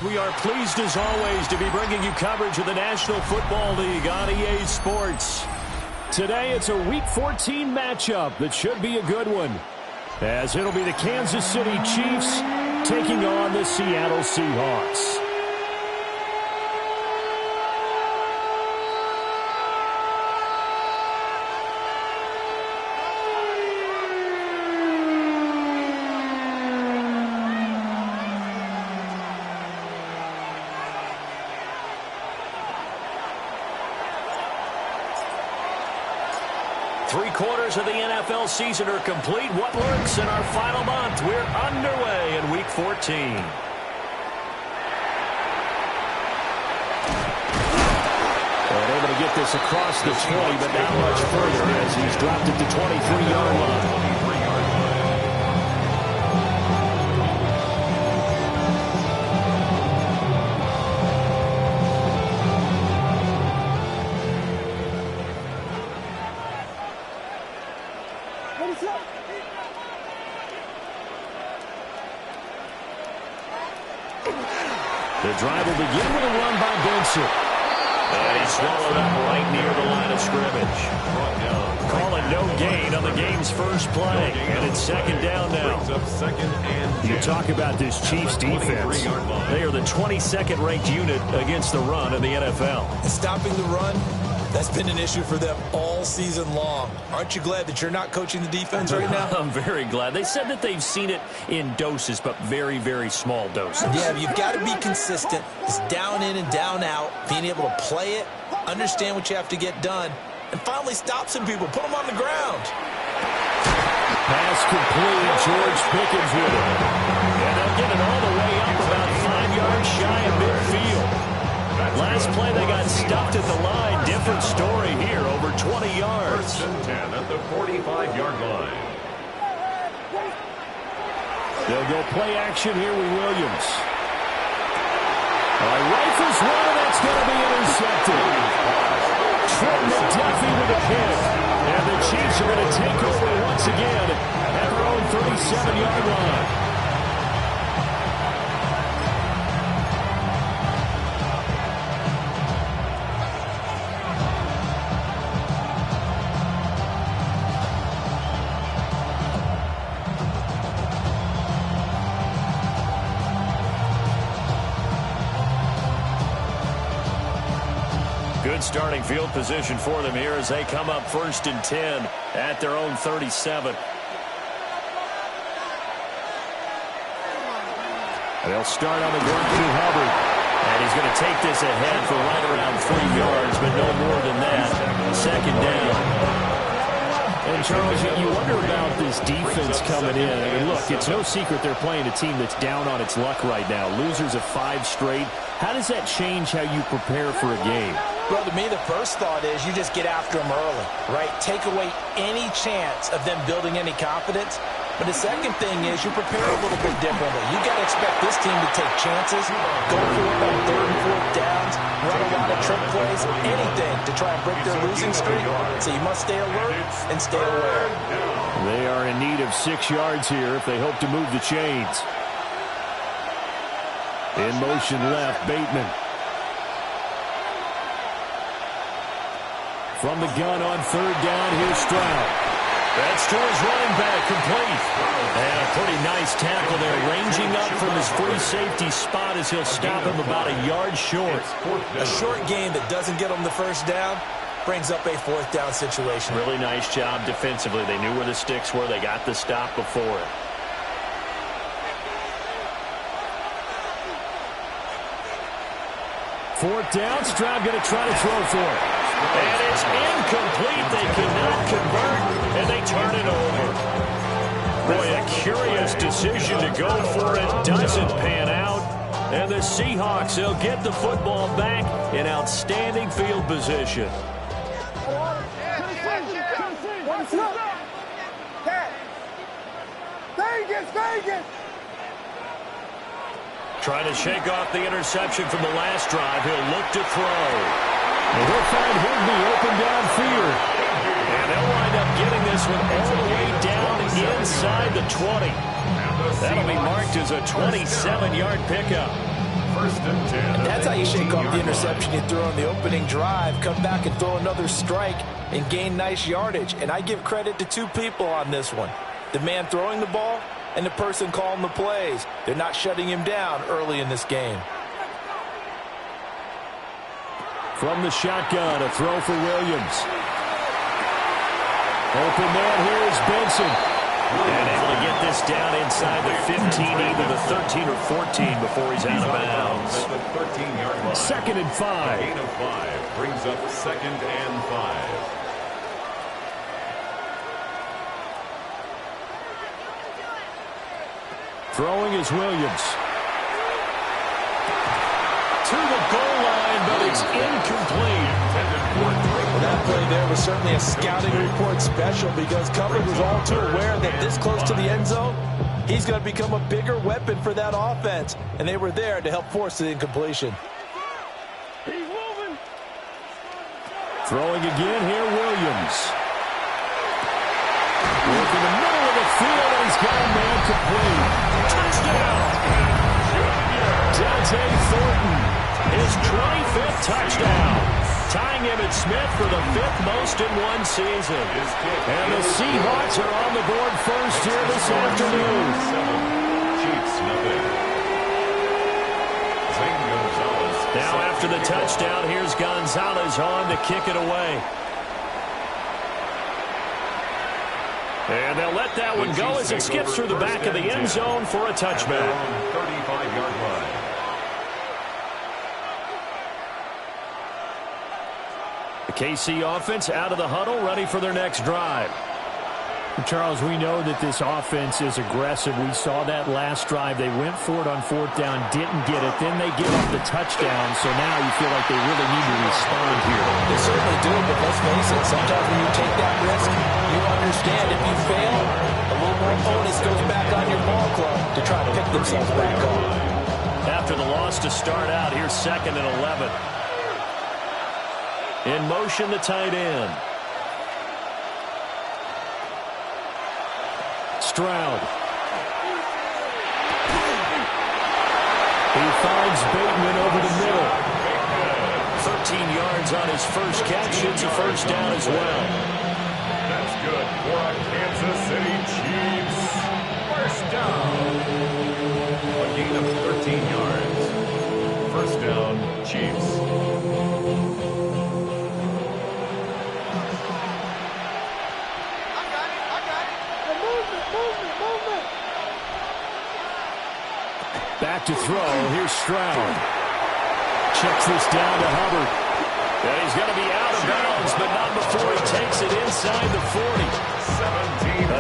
We are pleased as always to be bringing you coverage of the National Football League on EA Sports. Today it's a Week 14 matchup that should be a good one, as it'll be the Kansas City Chiefs taking on the Seattle Seahawks. Three-quarters of the NFL season are complete. What works in our final month? We're underway in Week 14. And able to get this across the 20, but not much further as he's dropped it to 23-yard line. The drive will begin with a run by Benson. And he swallowed up right near the line of scrimmage. Calling no gain on the game's first play. And it's second down now. You talk about this Chiefs defense. They are the 22nd ranked unit against the run in the NFL. Stopping the run, that's been an issue for them all season long. Aren't you glad that you're not coaching the defense right now? I'm very glad. They said that they've seen it in doses, but very, very small doses. Yeah, you've got to be consistent. It's down in and down out, being able to play it, understand what you have to get done, and finally stop some people, put them on the ground. Pass complete. George Pickens with it. And they'll get it all the way up about 5 yards shy of midfield. Last play they got stuffed at the line. Different story here, over 20 yards. First and 10 at the 45-yard line. They'll go play action here with Williams. Rifles one, and that's going to be intercepted. Trent McDuffie with a pick. And the Chiefs are going to take over once again at their own 37-yard line. Good starting field position for them here as they come up first and 10 at their own 37. They'll start on the ground to Hubbard. And he's going to take this ahead for right around 3 yards, but no more than that. Second down. And, Charles, you wonder about this defense coming in. I mean, look, it's no secret they're playing a team that's down on its luck right now. Losers of 5 straight. How does that change how you prepare for a game? Well, to me, the first thought is you just get after them early, right? Take away any chance of them building any confidence. But the second thing is you prepare a little bit differently. You got to expect this team to take chances, go for it on 3rd and 4th downs, run a lot of trick plays, anything to try and break their losing streak. So you must stay alert and stay aware. They are in need of 6 yards here if they hope to move the chains. In motion left, Bateman. From the gun on 3rd down, here's Stroud. That's to his running back, complete. And a pretty nice tackle there, ranging up from his free safety spot as he'll stop him about a yard short. A short game that doesn't get him the first down brings up a 4th down situation. Really nice job defensively. They knew where the sticks were. They got the stop before it. Fourth down, Stroud going to try to throw for it. And it's incomplete. They cannot convert, and they turn it over. Boy, a curious decision to go for it. Doesn't pan out. And the Seahawks, they'll get the football back in outstanding field position. Vegas! Trying to shake off the interception from the last drive. He'll look to throw. And he'll find Higbee open downfield. And they'll wind up getting this one all the way down inside the 20. That'll be marked as a 27-yard pickup. First and 10. And that's how you shake off the interception you threw on the opening drive, come back and throw another strike and gain nice yardage. And I give credit to two people on this one. The man throwing the ball and the person calling the plays. They're not shutting him down early in this game. From the shotgun, a throw for Williams. Open man, here's Benson. And able to get this down inside the 15, either the 13 or 14 before he's out of bounds. At the 13-yard line. Second and 5. Gain of 5 brings up second and 5. Throwing is Williams. To the goal line, but it's incomplete. Well, that play there was certainly a scouting report special because coverage was all too aware that this close to the end zone, he's going to become a bigger weapon for that offense. And they were there to help force the incompletion. Throwing again here, Williams. Work in the middle of the field, and he's got a man complete. Touchdown! Dante Thornton, his 25th touchdown. Tying him at Smith for the 5th most in one season. And the Seahawks are on the board first here this afternoon. Chiefs, nothing. Zane Gonzalez. Now after the touchdown, here's Gonzalez on to kick it away. And they'll let that one go as it skips through the back of the end zone for a touchback. 35-yard line. The KC offense out of the huddle, ready for their next drive. Charles, we know that this offense is aggressive. We saw that last drive. They went for it on 4th down, didn't get it. Then they give up the touchdown, so now you feel like they really need to respond here. They certainly do, but let's face it, sometimes when you take that risk, you understand if you fail, a little more onus goes back on your ball club to try to pick themselves back up. After the loss to start out, here's 2nd and 11. In motion, the tight end. Stroud. He finds Bateman over the middle. 13 yards on his first catch. It's a first down as well. That's good for our Kansas City Chiefs. First down. A gain of 13 yards. First down, Chiefs. Back to throw. Here's Stroud. Checks this down to Hubbard. And he's going to be out of bounds, but not before he takes it inside the 40.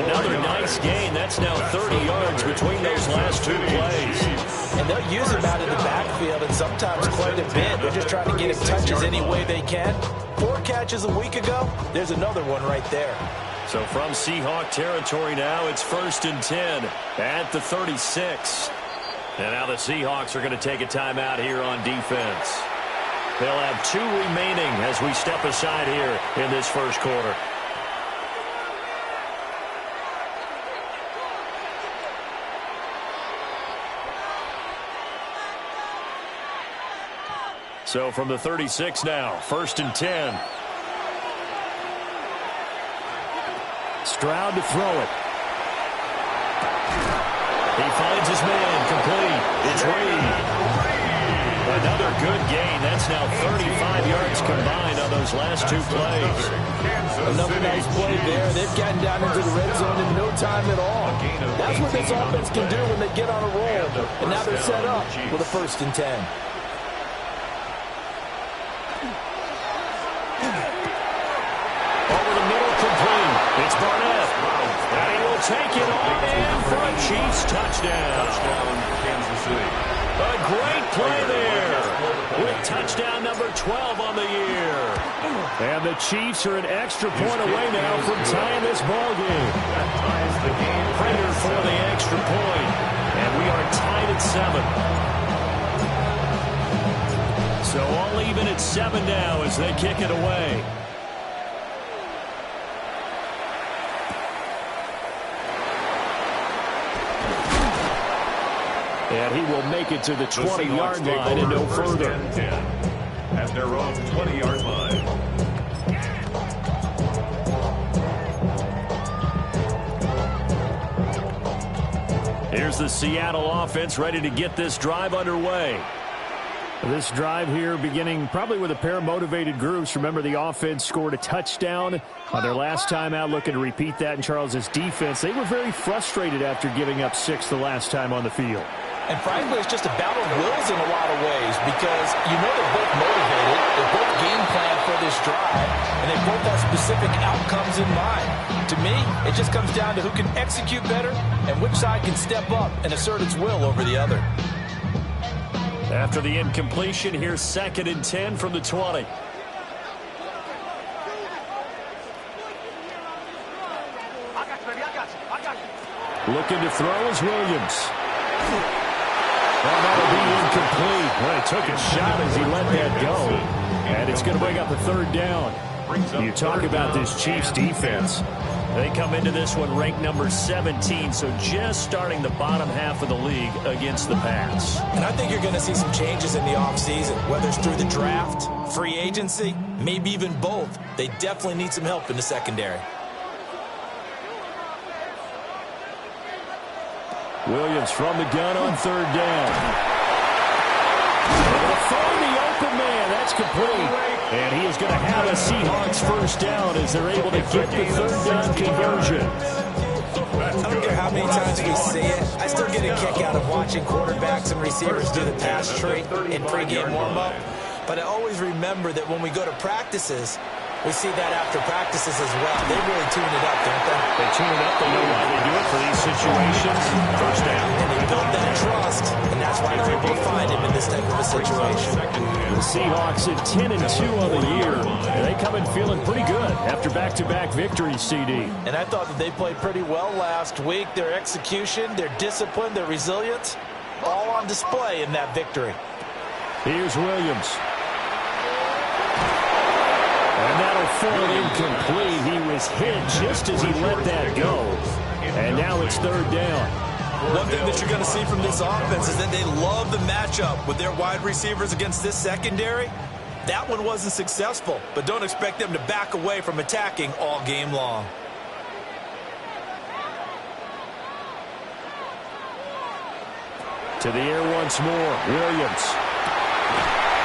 Another nice gain. That's now 30 yards between those last two plays. And they'll use him out in the backfield, and sometimes quite a bit. They're just trying to get him touches any way they can. 4 catches a week ago. There's another one right there. So from Seahawk territory now, it's 1st and 10 at the 36. And now the Seahawks are going to take a timeout here on defense. They'll have 2 remaining as we step aside here in this first quarter. So from the 36 now, 1st and 10. Stroud to throw it. He finds his man, complete. It's Reed. Another good gain. That's now 35 yards combined on those last 2 plays. Another nice play there. They've gotten down into the red zone in no time at all. That's what this offense can do when they get on a roll. And now they're set up with a 1st and 10. Over the middle, complete. It's Barnett. And he will take it on in for a Chiefs touchdown. Kansas City. A great play there with touchdown number 12 on the year. And the Chiefs are an extra point away now from tying this ball game. That ties the game. Prater for the extra point. And we are tied at 7. So all even at 7 now as they kick it away. And he will make it to the 20-yard line and no further. 10 at their own 20-yard line. Here's the Seattle offense ready to get this drive underway. This drive here beginning probably with a pair of motivated groups. Remember, the offense scored a touchdown on their last time out, looking to repeat that in Charles's defense. They were very frustrated after giving up 6 the last time on the field. And frankly, it's just a battle of wills in a lot of ways because you know they're both motivated, they're both game plan for this drive, and they both have specific outcomes in mind. To me, it just comes down to who can execute better and which side can step up and assert its will over the other. After the incompletion, here's 2nd and 10 from the 20. Looking to throw is Williams. Well, that'll be incomplete. Well, he took a shot as he let that go. And it's going to bring up a 3rd down. You talk about this Chiefs defense. They come into this one ranked number 17, so just starting the bottom half of the league against the pass. And I think you're going to see some changes in the offseason, whether it's through the draft, free agency, maybe even both. They definitely need some help in the secondary. Williams from the gun on 3rd down. They'll throw the open man. That's complete. And he is going to have a Seahawks 1st down as they're able to get the 3rd down conversion. I don't care how many times we see it. I still get a kick out of watching quarterbacks and receivers do the pass tree in pregame warm-up. But I always remember that when we go to practices, we see that after practices as well. They really tune it up, don't they? They tune it up. They know why they do it for these situations. 1st down. And they build that trust, and that's why they're able to find him in this type of a situation. The Seahawks at 10-2 on the year. They come in feeling pretty good after back-to-back victories, CD. And I thought that they played pretty well last week. Their execution, their discipline, their resilience, all on display in that victory. Here's Williams. And that'll fall incomplete. He was hit just as he let that go. And now it's 3rd down. One thing that you're going to see from this offense is that they love the matchup with their wide receivers against this secondary. That one wasn't successful, but don't expect them to back away from attacking all game long. To the air once more, Williams.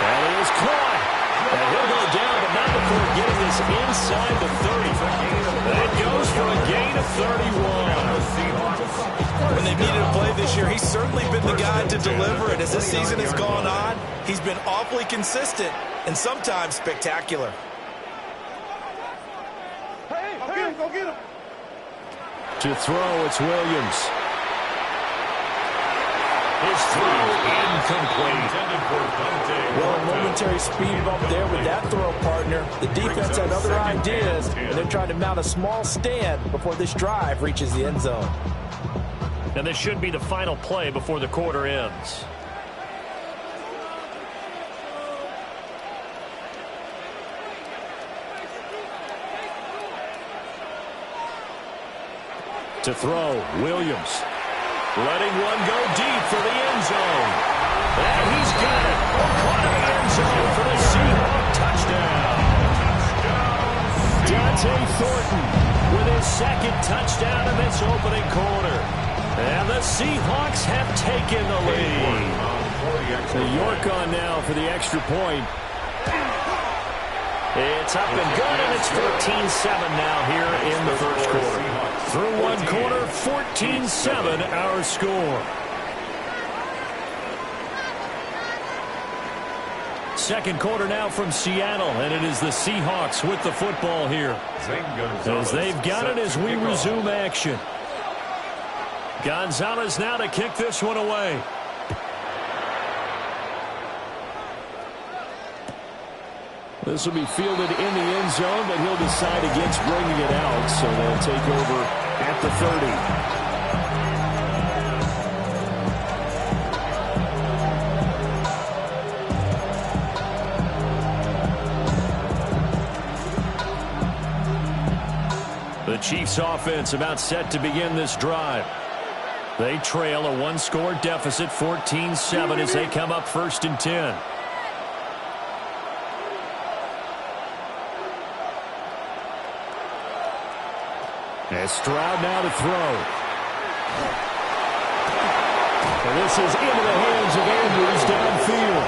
And he is caught. And he'll go down, but not before getting this inside the 30. That goes for a gain of 31. When they needed a play this year, he's certainly been the guy to deliver it. As this season has gone on, he's been awfully consistent and sometimes spectacular. Go get him. To throw, it's Williams. His throw incomplete. Well, a momentary speed bump there with that throw, partner. The defense had other ideas, and they're trying to mount a small stand before this drive reaches the end zone. And this should be the final play before the quarter ends. To throw, Williams. Letting one go deep for the end zone. And he's got it. Caught in the end zone for the Seahawks touchdown. Dante Thornton with his 2nd touchdown in this opening quarter. And the Seahawks have taken the lead. So York on now for the extra point. It's up and good, and it's 14-7 now here in the 1st quarter. Through one quarter, 14-7 our score. 2nd quarter now from Seattle, and it is the Seahawks with the football here. As they've got it as we resume action. Gonzalez now to kick this one away. This will be fielded in the end zone, but he'll decide against bringing it out, so they'll take over at the 30. The Chiefs offense about set to begin this drive. They trail a one-score deficit, 14-7, as they come up 1st and 10. As Stroud now to throw. And this is into the hands of Andrews downfield.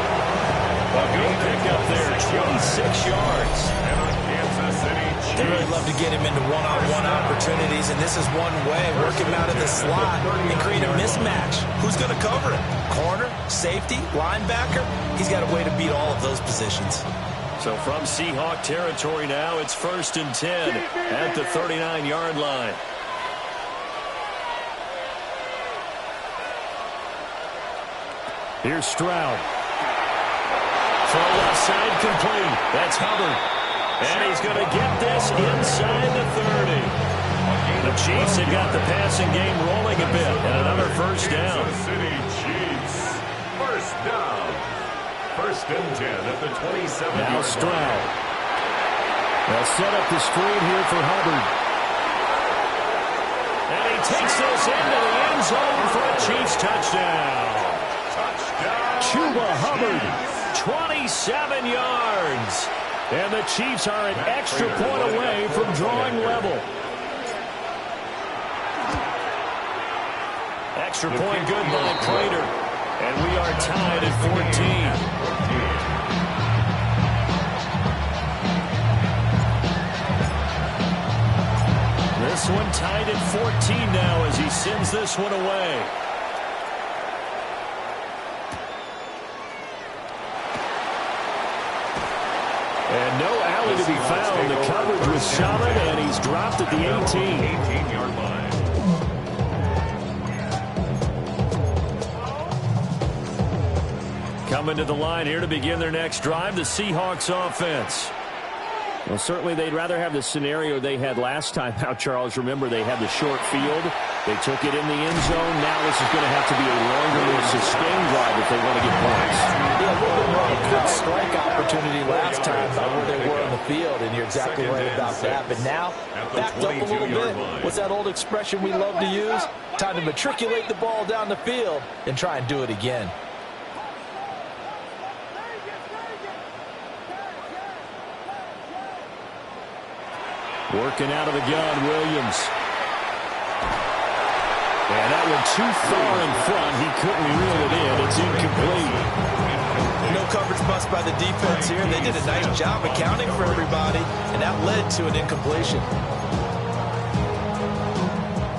A good pickup there, 26 yards. They really love to get him into one-on-one opportunities, and this is one way. Work him out of the slot and create a mismatch. Who's going to cover him? Corner, safety, linebacker? He's got a way to beat all of those positions. So from Seahawk territory now, it's 1st and 10 at the 39-yard line. Here's Stroud. Throw left side complete. That's Hubbard. And he's going to get this inside the 30. The Chiefs have got the passing game rolling a bit. And another first down. City Chiefs. First down. 1st and 10 at the 27. Now Stroud. They'll set up the screen here for Hubbard. And he takes this into the end zone for a Chiefs touchdown. Chuba Hubbard, 27 yards. And the Chiefs are an extra point away from drawing level. Extra point good by Prater. And we are tied at 14. This one tied at 14 now as he sends this one away. And no alley to be found. The coverage was solid, and he's dropped at the 18-yard line. Coming to the line here to begin their next drive, the Seahawks offense. Well, certainly they'd rather have the scenario they had last time out, Charles. Remember, they had the short field. They took it in the end zone. Now this is going to have to be a longer, more sustained drive if they want to get points. Yeah, a little bit more of a quick strike opportunity last time by where they were on the field, and you're exactly right about that. But now, backed up a little bit. What's that old expression we love to use? Time to matriculate the ball down the field and try and do it again. Working out of the gun, Williams. And that one too far in front. He couldn't reel it in. It's incomplete. No coverage bust by the defense here. They did a nice job accounting for everybody, and that led to an incompletion.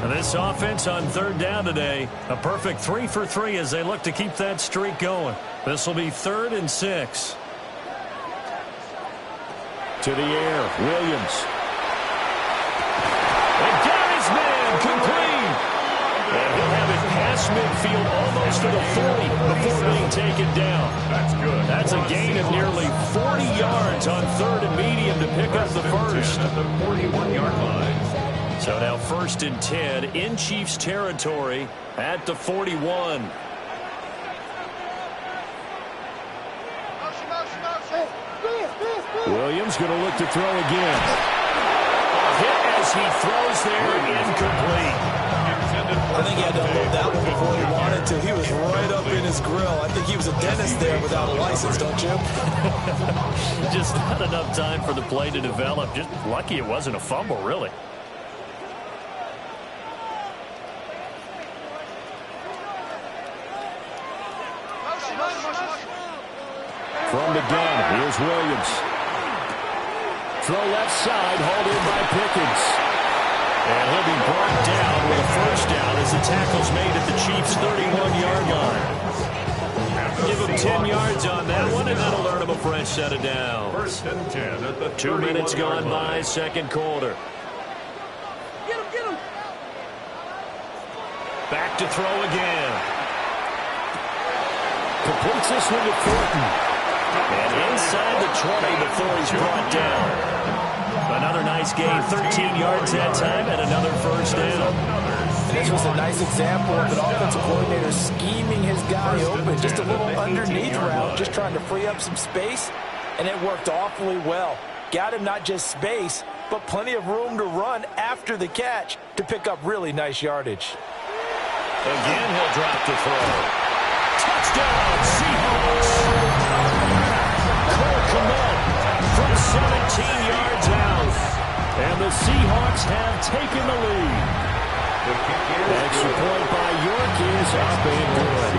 And this offense on 3rd down today, a perfect 3 for 3 as they look to keep that streak going. This will be 3rd and 6. To the air, Williams. And got his man, complete. And he'll have it past midfield almost to the 40 before being taken down. That's good. That's a gain of nearly 40 yards on 3rd and medium to pick up the first. At the 41-yard line. So now 1st and 10 in Chiefs territory at the 41. Williams going to look to throw again. Hit as he throws there, incomplete. I think he had to unload that one before he wanted to. He was right up in his grill. I think he was a dentist there without a license, don't you? Just not enough time for the play to develop. Just lucky it wasn't a fumble, really. From the gun, here's Williams. Throw left side, hauled in by Pickens. And he'll be brought down with a first down as the tackle's made at the Chiefs' 31-yard line. Give him 10 yards on that one, and that'll earn him a fresh set of downs. 1st and 10 at the 2 minutes gone by, 2nd quarter. Get him! Back to throw again. Completes this one to Thornton. And inside the 20 before he's brought down. Another nice gain, 13 yards that time, and another first down. And this was a nice example of an offensive coordinator scheming his guy open. Just a little underneath route, just trying to free up some space, and it worked awfully well. Got him not just space, but plenty of room to run after the catch to pick up really nice yardage. Again, he'll drop to throw. Touchdown, Seahawks. Cole Kmet from 17 yards out. And the Seahawks have taken the lead. Extra point by York is up and good.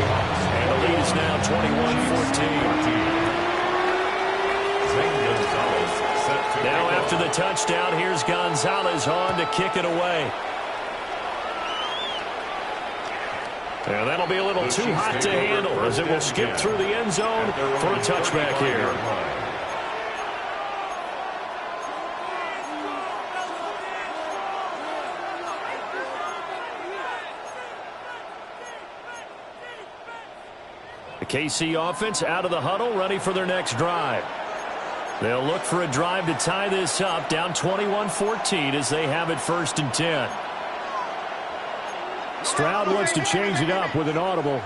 And the lead is now 21-14. Now after the touchdown, here's Gonzalez on to kick it away. And that'll be a little too hot to handle as it will skip through the end zone for a touchback here. The KC offense out of the huddle, ready for their next drive. They'll look for a drive to tie this up, down 21-14 as they have it 1st and 10. Stroud wants to change it up with an audible.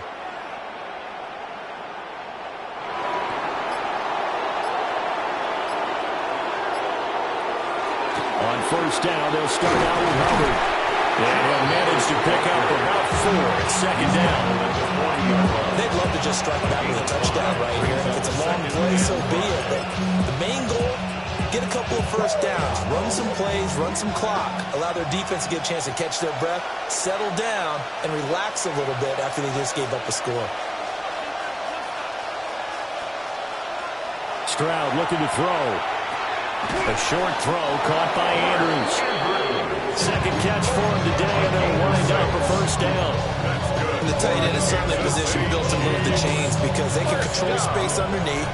On 1st down, they'll start out with Hubbard. And he'll manage to pick up about 4 at 2nd down. They'd love to just strike back with a touchdown right here. If it's a long play, so be it. But the main goal, get a couple of 1st downs, run some plays, run some clock, allow their defense to get a chance to catch their breath, settle down, and relax a little bit after they just gave up a score. Stroud looking to throw. A short throw caught by Andrews. 2nd catch for him today, and they'll wind up a 1st down. The tight end is certainly a position built to move the chains because they can control space underneath.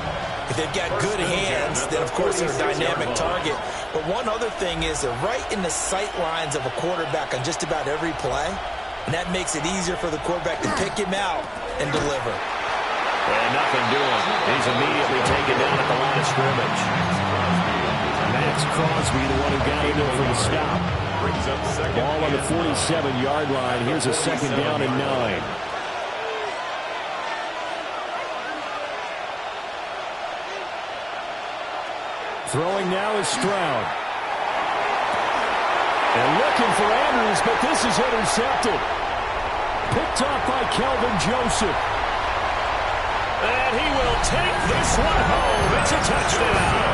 If they've got good hands, then of course they're a dynamic target. But one other thing is they're right in the sight lines of a quarterback on just about every play. And that makes it easier for the quarterback to pick him out and deliver. And nothing doing. He's immediately taken down at the line of scrimmage. Max Crosby, the one who got him there for the stop. Ball on the 47-yard line. Here's a 2nd down and 9. Throwing now is Stroud. And looking for Andrews, but this is intercepted. Picked off by Kelvin Joseph. And he will take this one home. It's a touchdown.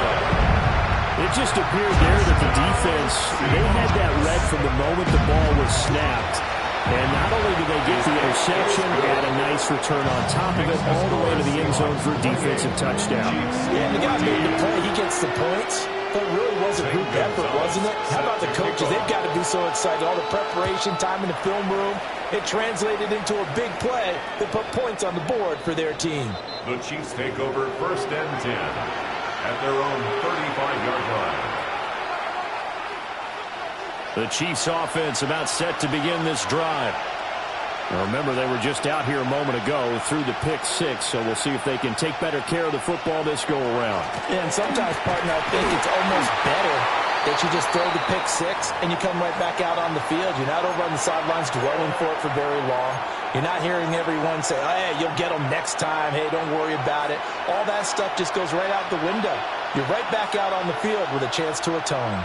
It just appeared there that the defense, they had that read from the moment the ball was snapped. And not only did they get the interception, and a nice return on top of it, all the way to the end zone for a defensive touchdown. Yeah, and the guy made the play. He gets the points. But it really was a group effort, wasn't it? How about the coaches? They've got to be so excited. All the preparation, time in the film room, it translated into a big play that put points on the board for their team. The Chiefs take over 1st and 10 at their own 35-yard line. The Chiefs offense about set to begin this drive. Now remember, they were just out here a moment ago through the pick 6, so we'll see if they can take better care of the football this go around. Yeah, and sometimes, partner, I think it's almost better that you just throw the pick 6 and you come right back out on the field. You're not over on the sidelines dwelling for it for very long. You're not hearing everyone say, oh, hey, you'll get them next time. Hey, don't worry about it. All that stuff just goes right out the window. You're right back out on the field with a chance to atone.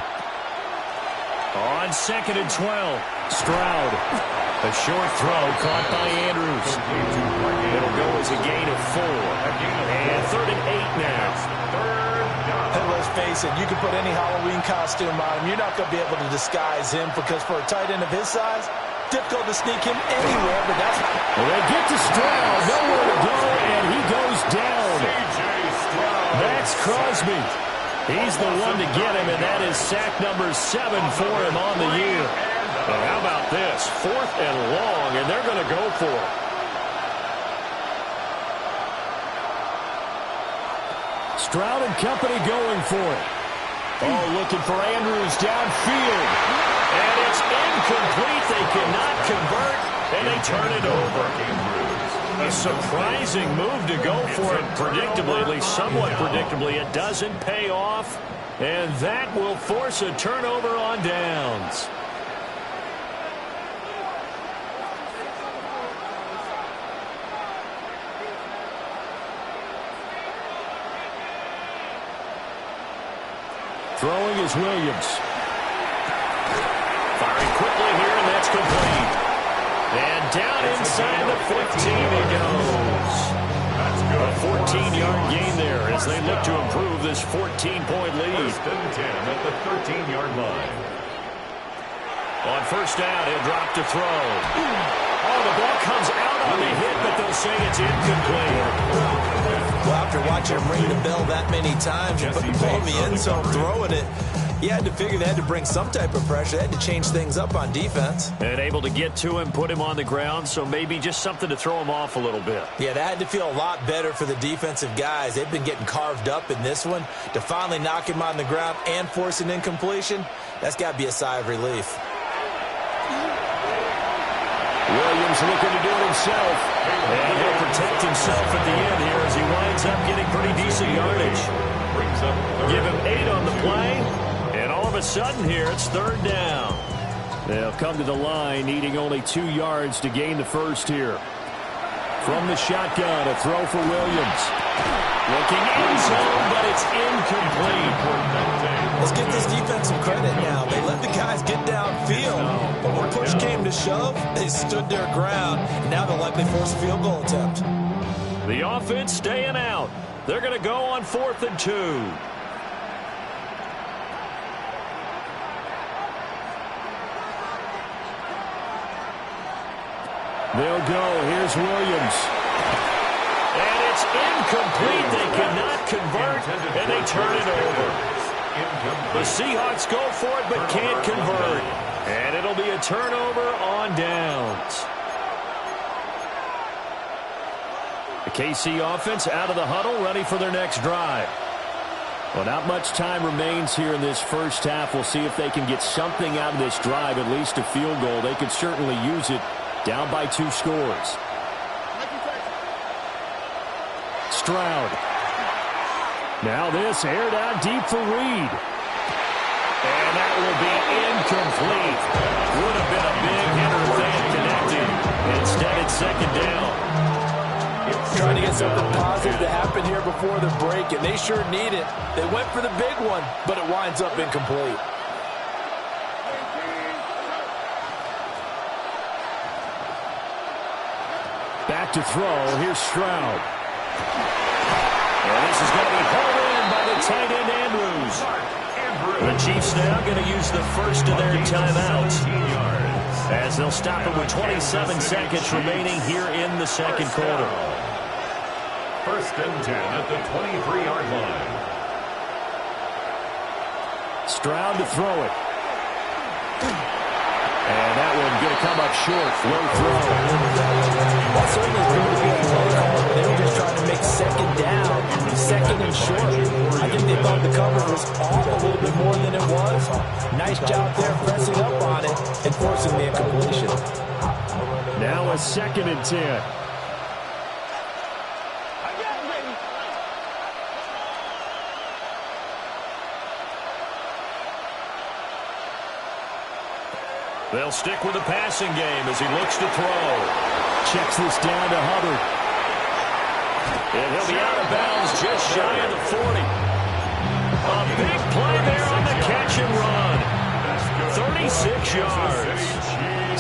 On 2nd and 12, Stroud. A short throw caught by Andrews. It'll go as a gain of 4. And 3rd and 8 now. And let's face it, you can put any Halloween costume on him. You're not going to be able to disguise him because for a tight end of his size, difficult to sneak him anywhere, but that's... Well, they get to Stroud, nowhere to go, and he goes down. Max Crosby. He's the one to get him, and that is sack number 7 for him on the year. And how about this? 4th and long, and they're going to go for it. Stroud and company going for it. Oh, looking for Andrews downfield. And it's incomplete. They cannot convert, and they turn it over. A surprising move to go for it predictably, at least somewhat predictably. It doesn't pay off, and that will force a turnover on downs. Throwing is Williams. Firing quickly here, and that's complete. And down in inside the 15 he goes. A 14-yard gain there as they look to improve this 14-point lead. First and 10 at the 13-yard line. On first down, he'll drop to throw. Oh, the ball comes out on the hit, but they'll say it's incomplete. Well, after watching him ring the bell that many times and put the ball in the end zone, throwing it, you had to figure they had to bring some type of pressure. They had to change things up on defense. And able to get to him, put him on the ground, so maybe just something to throw him off a little bit. Yeah, that had to feel a lot better for the defensive guys. They've been getting carved up in this one. To finally knock him on the ground and force an incompletion, that's got to be a sigh of relief. Williams looking to do it himself. And he'll protect himself at the end here as he winds up getting pretty decent yardage. Give him 8 on the play. And all of a sudden here, it's third down. They'll come to the line, needing only 2 yards to gain the first here. From the shotgun, a throw for Williams. Looking in zone, but it's incomplete. Let's give this defense some credit now. They let the guys get downfield, but when push came to shove, they stood their ground. Now they'll likely force a field goal attempt. The offense staying out. They're going to go on 4th and 2. They'll go. Here's Williams. And it's incomplete. They cannot convert, and they turn it over. The Seahawks go for it, but can't convert. And it'll be a turnover on downs. The KC offense out of the huddle, ready for their next drive. Well, not much time remains here in this first half. We'll see if they can get something out of this drive, at least a field goal. They could certainly use it. Down by 2 scores. Stroud. Now this aired out deep for Reed. And that will be incomplete. Would have been a big hitter if they had connected. Instead, it's second down. Trying to get something positive to happen here before the break, and they sure need it. They went for the big one, but it winds up incomplete. Back to throw. Here's Stroud. And this is going to be hauled in by the tight end Andrews. The Chiefs now going to use the first of their timeouts as they'll stop it with 27 seconds remaining here in the second quarter. First and 10 at the 23-yard line. Stroud to throw it. And that one going to come up short. Low throw. That certainly proved to be a play call. They were just trying to make second down, second and short. I think they thought the cover was off a little bit more than it was. Nice job there pressing up on it and forcing the incompletion. Now a 2nd and 10. They'll stick with the passing game as he looks to throw. Checks this down to Hubbard. And he'll be out of bounds just shy of the 40. A big play there on the catch and run. 36 yards.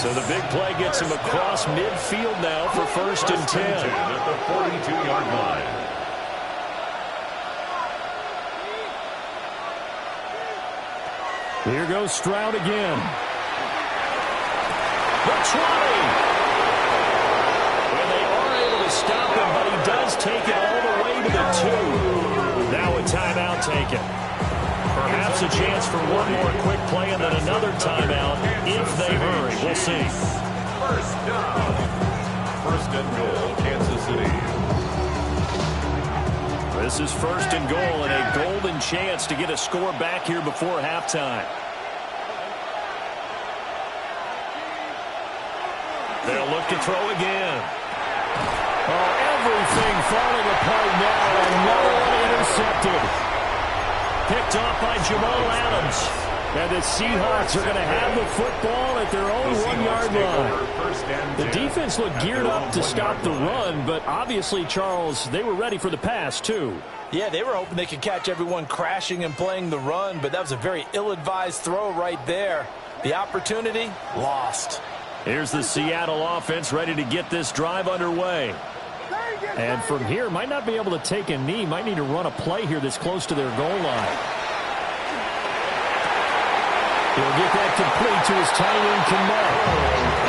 So the big play gets him across midfield now for first and 10. At the 42-yard line. Here goes Stroud again. The 20. And they are able to stop him, but he does take it all the way to the 2. Now a timeout taken. Perhaps a chance for one more quick play and then another timeout if they hurry. We'll see. First down. First and goal, Kansas City. This is first and goal and a golden chance to get a score back here before halftime. They'll look to throw again. Oh, everything falling apart now. Another one intercepted. Picked off by Jamal Adams. And the Seahawks are going to have the football at their own 1-yard line. The defense looked geared up to stop the run, but obviously, Charles, they were ready for the pass, too. Yeah, they were hoping they could catch everyone crashing and playing the run, but that was a very ill-advised throw right there. The opportunity, lost. Here's the Seattle offense ready to get this drive underway. And from here, might not be able to take a knee. Might need to run a play here that's close to their goal line. He'll get that complete to his tight end Connect.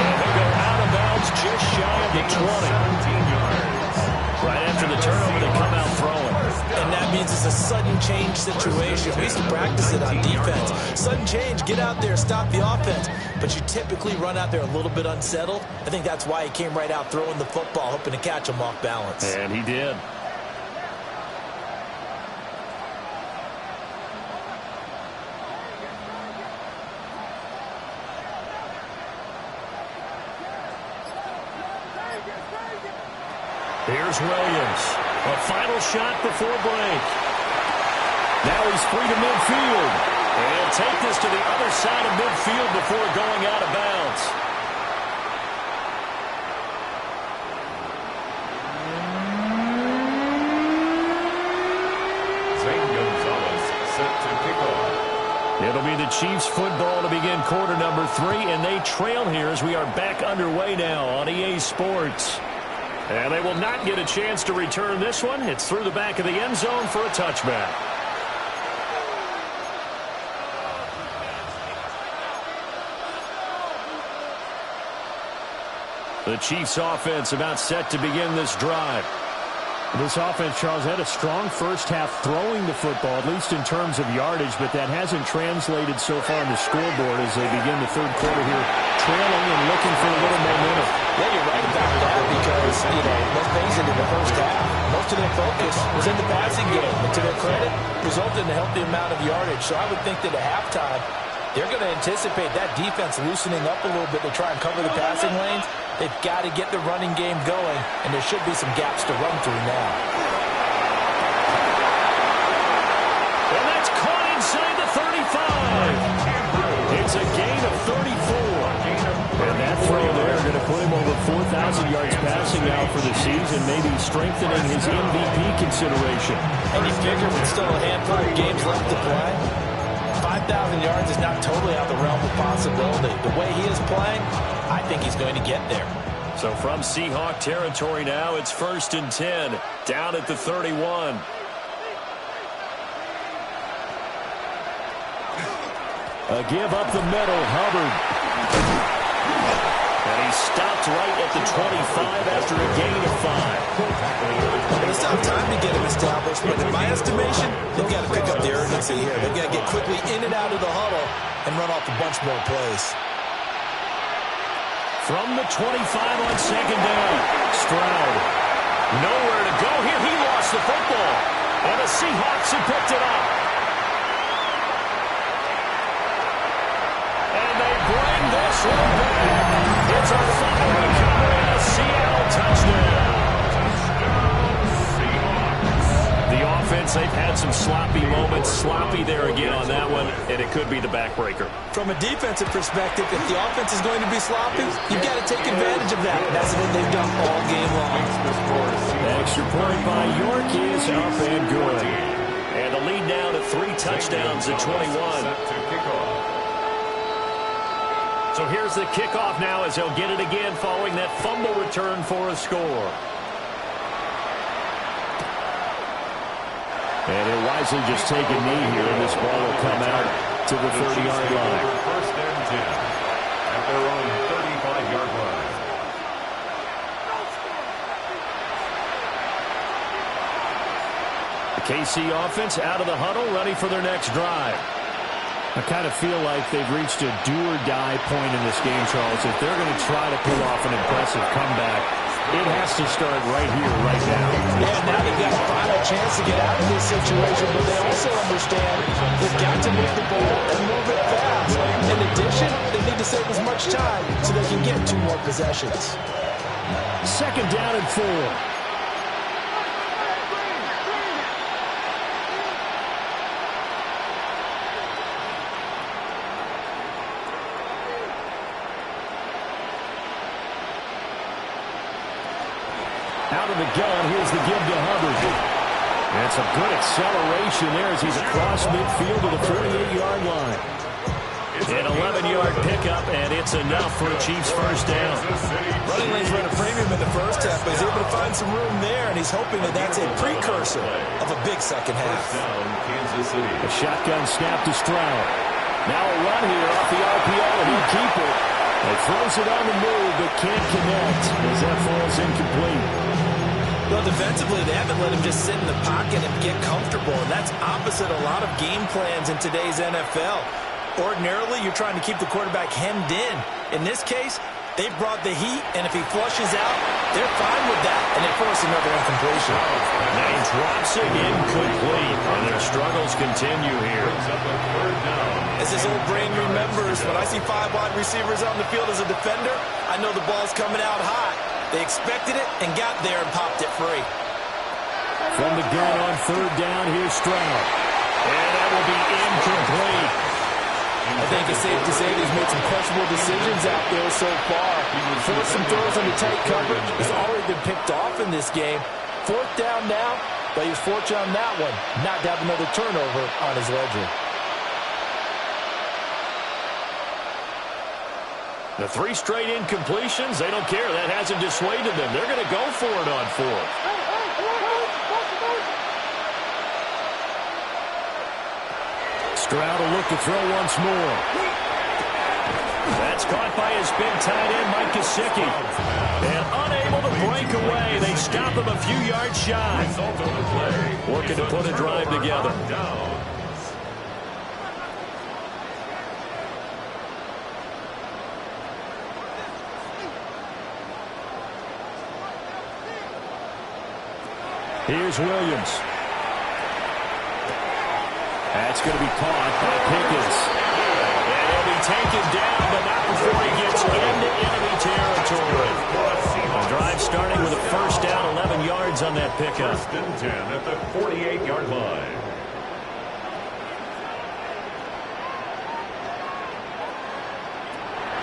And they go out of bounds just shy of the 20. 17 yards. Right after the turnover, they come out throwing. And that means it's a sudden change situation. We used to practice it on defense. Sudden change, get out there, stop the offense. But you typically run out there a little bit unsettled. I think that's why he came right out throwing the football, hoping to catch him off balance. And he did. Here's Williams. A final shot before break. Now he's free to midfield. And he'll take this to the other side of midfield before going out of bounds. Zane Gonzalez set to kick off. It'll be the Chiefs football to begin quarter number 3, and they trail here as we are back underway now on EA Sports. And they will not get a chance to return this one. It's through the back of the end zone for a touchback. The Chiefs offense about set to begin this drive. This offense, Charles, had a strong first half throwing the football, at least in terms of yardage, but that hasn't translated so far on the scoreboard as they begin the third quarter here, trailing and looking for a little momentum. Yeah, you're right about that because, let's face it, in the first half, most of their focus was in the passing game. And to their credit, resulted in a healthy amount of yardage. So I would think that at halftime, they're going to anticipate that defense loosening up a little bit to try and cover the passing lanes. They've got to get the running game going, and there should be some gaps to run through now. And that's caught inside the 35. It's a gain of 34. And that throw there going to put him over 4,000 yards passing now for the season, maybe strengthening his MVP consideration. And you figure with still a handful of games left to play, 5,000 yards is not totally out the realm of possibility. The way he is playing, I think he's going to get there. So from Seahawk territory now, it's 1st and 10, down at the 31. A give up the middle, Hubbard. And he stopped right at the 25 after a gain of 5. It's not time to get him established, but in my estimation, they've got to pick up the urgency here. They've got to get quickly in and out of the huddle and run off a bunch more plays. From the 25 on second down, Stroud. Nowhere to go here. He lost the football. And the Seahawks have picked it up. And they bring this one back. It's a fumble recovery and a Seattle touchdown. The offense, they've had some sloppy moments. Sloppy there again on that one, and it could be the backbreaker. From a defensive perspective, if the offense is going to be sloppy, you've got to take advantage of that. That's what they've done all game long. Extra point by York is up and good. And the lead now to 3 touchdowns at 21. So here's the kickoff now as they'll get it again following that fumble return for a score. And he'll wisely just take a knee here, and this ball will come out to the 30-yard line. 1st and 10 at their own 35-yard line. The KC offense out of the huddle, ready for their next drive. I kind of feel like they've reached a do-or-die point in this game, Charles. If they're going to try to pull off an impressive comeback, it has to start right here, right now. Yeah, now they've got a final chance to get out of this situation, but they also understand they've got to move the ball and move it fast. In addition, they need to save as much time so they can get 2 more possessions. Second down and 4. Out of the gun, here's the give to Hubbard. And some good acceleration there as he's across midfield to the 48-yard line. An 11-yard pickup, and it's enough for a Chiefs first down. Running lanes were at a premium in the first half, but he's able to find some room there, and he's hoping that that's a precursor of a big second half. A shotgun snap to Stroud. Now a run here off the RPO, and he'll keep it. He throws it on the move, but can't connect as that falls incomplete. Well, defensively, they haven't let him just sit in the pocket and get comfortable, and that's opposite a lot of game plans in today's NFL. Ordinarily, you're trying to keep the quarterback hemmed in. In this case, they brought the heat, and if he flushes out, they're fine with that, and they force another incompletion. And he drops it incomplete, and their struggles continue here. As his old brain remembers, when I see 5 wide receivers on the field as a defender, I know the ball's coming out hot. They expected it and got there and popped it free. From the gun on third down, here's Stroud. And that will be incomplete. I think it's safe to say that he's made some questionable decisions out there so far. Forced some throws under tight coverage. He's already been picked off in this game. Fourth down now, but he was fortunate on that one, not to have another turnover on his ledger. The 3 straight incompletions, they don't care. That hasn't dissuaded them. They're going to go for it on 4th. Stroud will look to throw once more. That's caught by his big tight end, Mike Gesicki. And unable to break away. They stop him a few yards shy. Working to put a drive together. Here's Williams. That's going to be caught by Pickens. And he'll be taken down, but not before he gets into enemy territory. The drive starting with a first down, 11 yards on that pickup. 1st and 10 at the 48-yard line.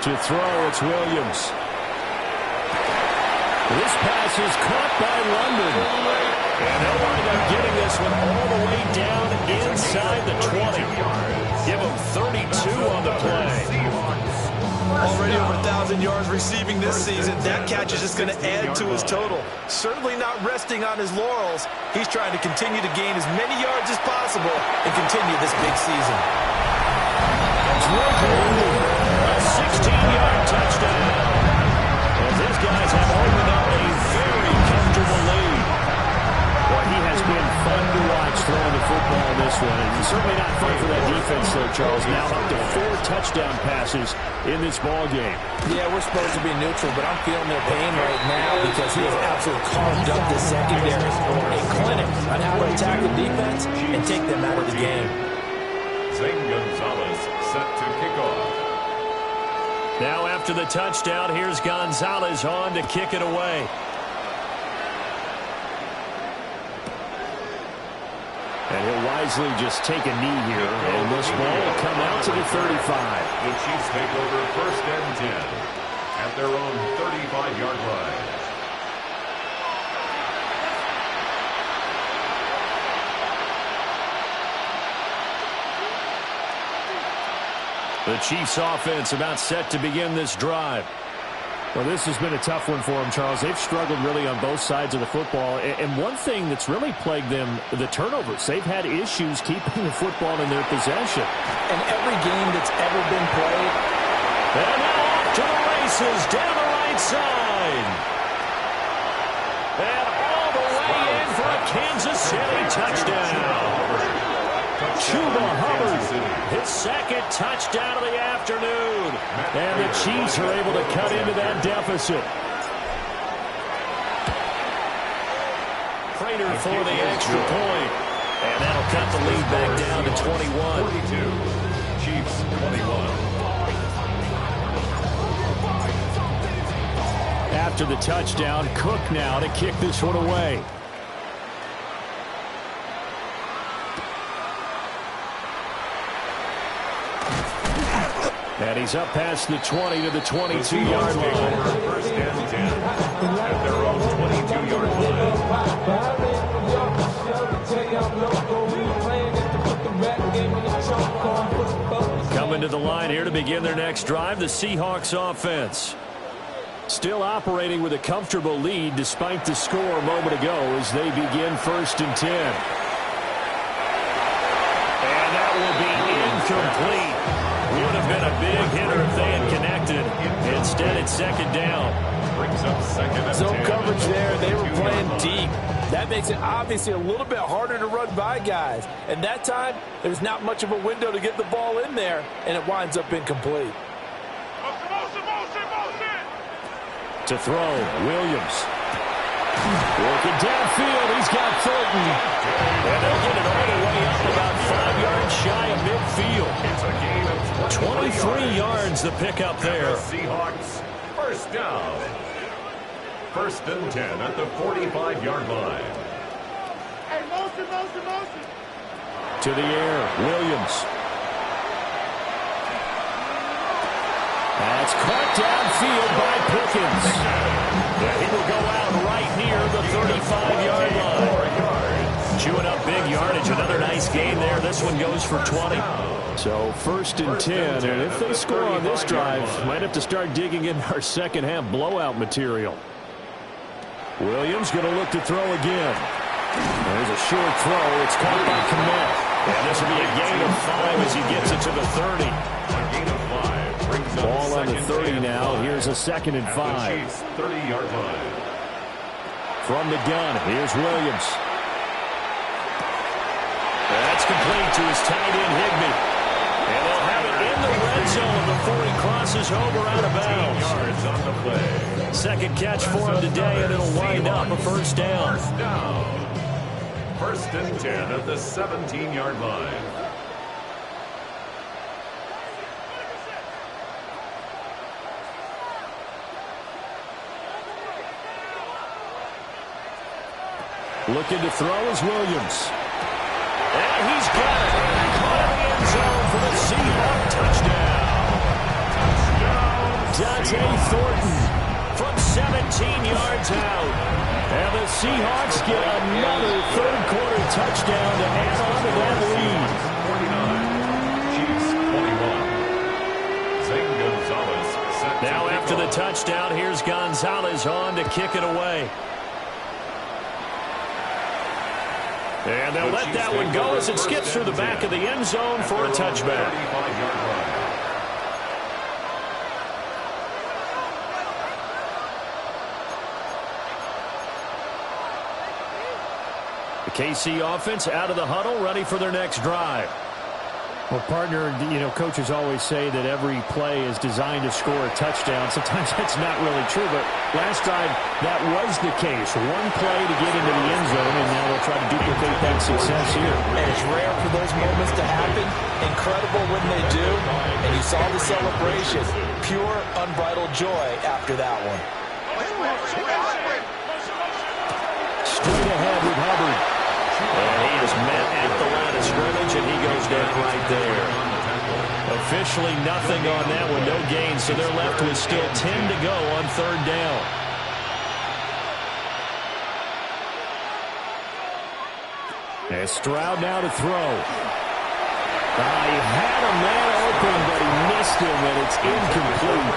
To throw, it's Williams. This pass is caught by London. And they'll wind up getting this one all the way down inside the 20. Give him 32 on the play. Already over 1,000 yards receiving this season. That catch is just going to add to his total. Certainly not resting on his laurels. He's trying to continue to gain as many yards as possible and continue this big season. A 16-yard touchdown. As his guys have opened up a very comfortable lead. Well, he has been fun to watch throwing the football in this one. And certainly not fun for that defense, though, Charles. Now up to 4 touchdown passes in this ball game. Yeah, we're supposed to be neutral, but I'm feeling their pain right now because he has absolutely carved up the secondary. A clinic on how to attack the defense and take them out of the game. Zane Gonzalez set to kick off. Now after the touchdown, here's Gonzalez on to kick it away. And he'll wisely just take a knee here, and this ball will come out to the 35. The Chiefs take over 1st and 10 at their own 35-yard line. The Chiefs offense about set to begin this drive. Well, this has been a tough one for them, Charles. They've struggled really on both sides of the football. And one thing that's really plagued them, the turnovers. They've had issues keeping the football in their possession. And every game that's ever been played. And now off to the races down the right side. And all the way in for a Kansas City touchdown. Chuba Hubbard, his 2nd touchdown of the afternoon. And the Chiefs are able to cut into that deficit. Prater for the extra point. And that'll cut the lead back down to 21. 42, Chiefs 21. After the touchdown, Cook now to kick this one away. And he's up past the 20 to the 22-yard line. 1st and 10 at their own 22-yard line. Coming to at the line here to begin their next drive, the Seahawks offense. Still operating with a comfortable lead despite the score a moment ago as they begin 1st and 10. And that will be incomplete. Would have been a big hitter if they had connected. Instead, it's 2nd down. Brings up 2nd and 10. Zone coverage there. They were playing deep. That makes it obviously a little bit harder to run by guys. And that time, there's not much of a window to get the ball in there, and it winds up incomplete. To throw, Williams. Working downfield, he's got Thornton. And they'll get it all the way up about 5 yards shy of midfield. It's a gain of 23 yards the pickup there. The Seahawks, 1st down. 1st and 10 at the 45-yard line. Hey, motion. To the air, Williams. That's caught downfield by Pickens. He will go out right near the 35-yard line. Chewing up big yardage. Another nice gain there. This one goes for 20. So 1st and 10, and if they score on this drive, might have to start digging in our second-half blowout material. Williams going to look to throw again. There's a short throw. It's caught by Kmet. And this will be a gain of 5 as he gets it to the 30. A gain of 5 brings up Ball on the 2nd 30 and now. 5 Here's a 2nd and at 5. the Chiefs' 30-yard line. From the gun, here's Williams. That's complete to his tight end, Higbee. And they'll have it in the red zone before he crosses over out of bounds. Yards on the play. 2nd catch for him today, and it'll wind up a 1st down. 1st down. 1st and 10 at the 17-yard line. Looking to throw is Williams. And he's got it. Caught in the end zone for the Seahawk touchdown. Dante Thornton from 17 yards out. And the Seahawks get another 3rd-quarter touchdown to add on to that lead. 49. Chiefs 21. Zane Gonzalez set to Now kick after the off. touchdown, here's Gonzalez on to kick it away. And they'll let that one go as it skips through the back of the end zone for a touchback. 35-yard line. The KC offense out of the huddle, ready for their next drive. Well, partner, coaches always say that every play is designed to score a touchdown. Sometimes that's not really true, but last drive, that was the case. One play to get into the end zone, and now they'll try to duplicate that success here. And it's rare for those moments to happen. Incredible when they do. And you saw the celebration. Pure, unbridled joy after that one. Straight ahead with Hubbard. And he is met at the line of scrimmage, and he goes down right there. Officially nothing on that one, no gain, so they're left with still 10 to go on 3rd down. And Stroud now to throw. He had a man open, but he missed him, and it's incomplete.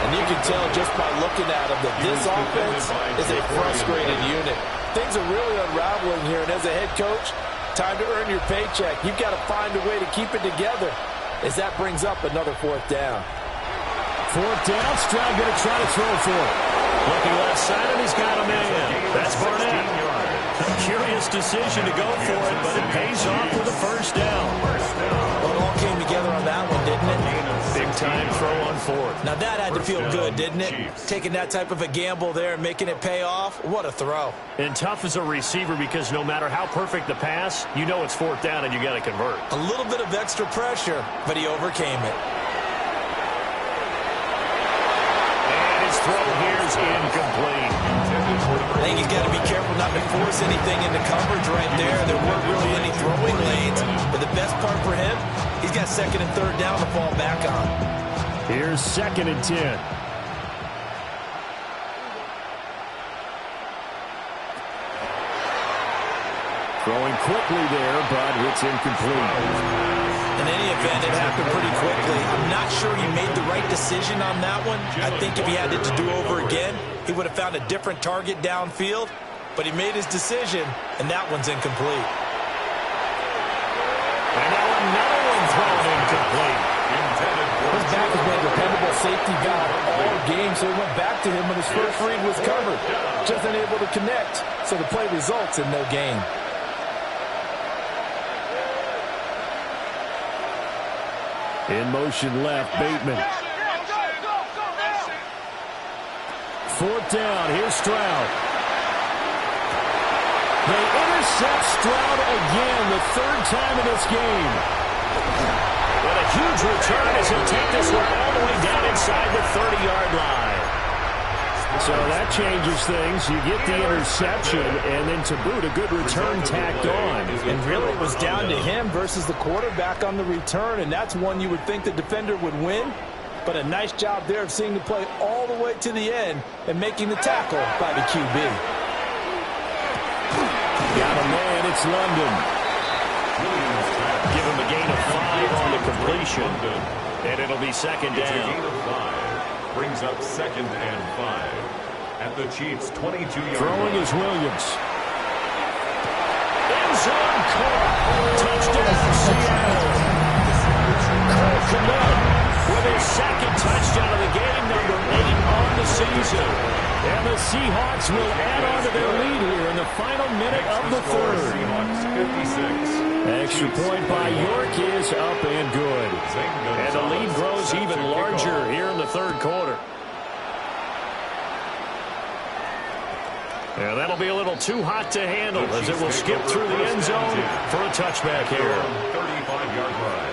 And you can tell just by looking at him that this offense is a frustrated unit. Things are really unraveling here, and as a head coach, time to earn your paycheck. You've got to find a way to keep it together as that brings up another 4th down. 4th down, Stroud going to try to throw for it. Looking left side, and he's got a man. That's Barnett. A curious decision to go for it, but it pays off with a 1st down. Well, it all came together on that one, didn't it? Big time throw on 4th. Now that had to feel good, didn't it? Taking that type of a gamble there and making it pay off. What a throw. And tough as a receiver because no matter how perfect the pass, you know it's 4th down and you got to convert. A little bit of extra pressure, but he overcame it. And his throw here is incomplete. I think he's got to be careful not to force anything into coverage right there. There weren't really any throwing lanes. But the best part for him, he's got 2nd and 3rd down to fall back on. Here's 2nd and 10. Throwing quickly there, but it's incomplete. In any event, it happened pretty quickly. I'm not sure he made the right decision on that one. I think if he had it to do over again, he would have found a different target downfield. But he made his decision, and that one's incomplete. And now another one thrown incomplete. His back has been a dependable safety valve all game, so he went back to him when his first read was covered. Just unable to connect, so the play results in no gain. In motion left, Bateman. Fourth down, here's Stroud. They intercept Stroud again, the third time in this game. What a huge return as he'll take this one all the way down inside the 30-yard line. So that changes things. You get the interception, and then to boot, a good return tacked on. And really, it was down to him versus the quarterback on the return, and that's one you would think the defender would win. But a nice job there of seeing the play all the way to the end and making the tackle by the QB. Got a man, it's London. Give him a gain of 5 on the completion, and it'll be second It's a down. gain of 5. Brings up 2nd and 5. At the Chiefs' 22-yard Throwing is Williams. End zone caught. Touchdown, Seattle. Cole Kmet with his second touchdown of the game, number 8 on the season. And the Seahawks will add on to their lead here in the final minute of the third. Seahawks 56. Extra point by York is up and good. And the lead grows even larger here in the third quarter. And that'll be a little too hot to handle as it will skip through the end zone for a touchback here. 35-yard line.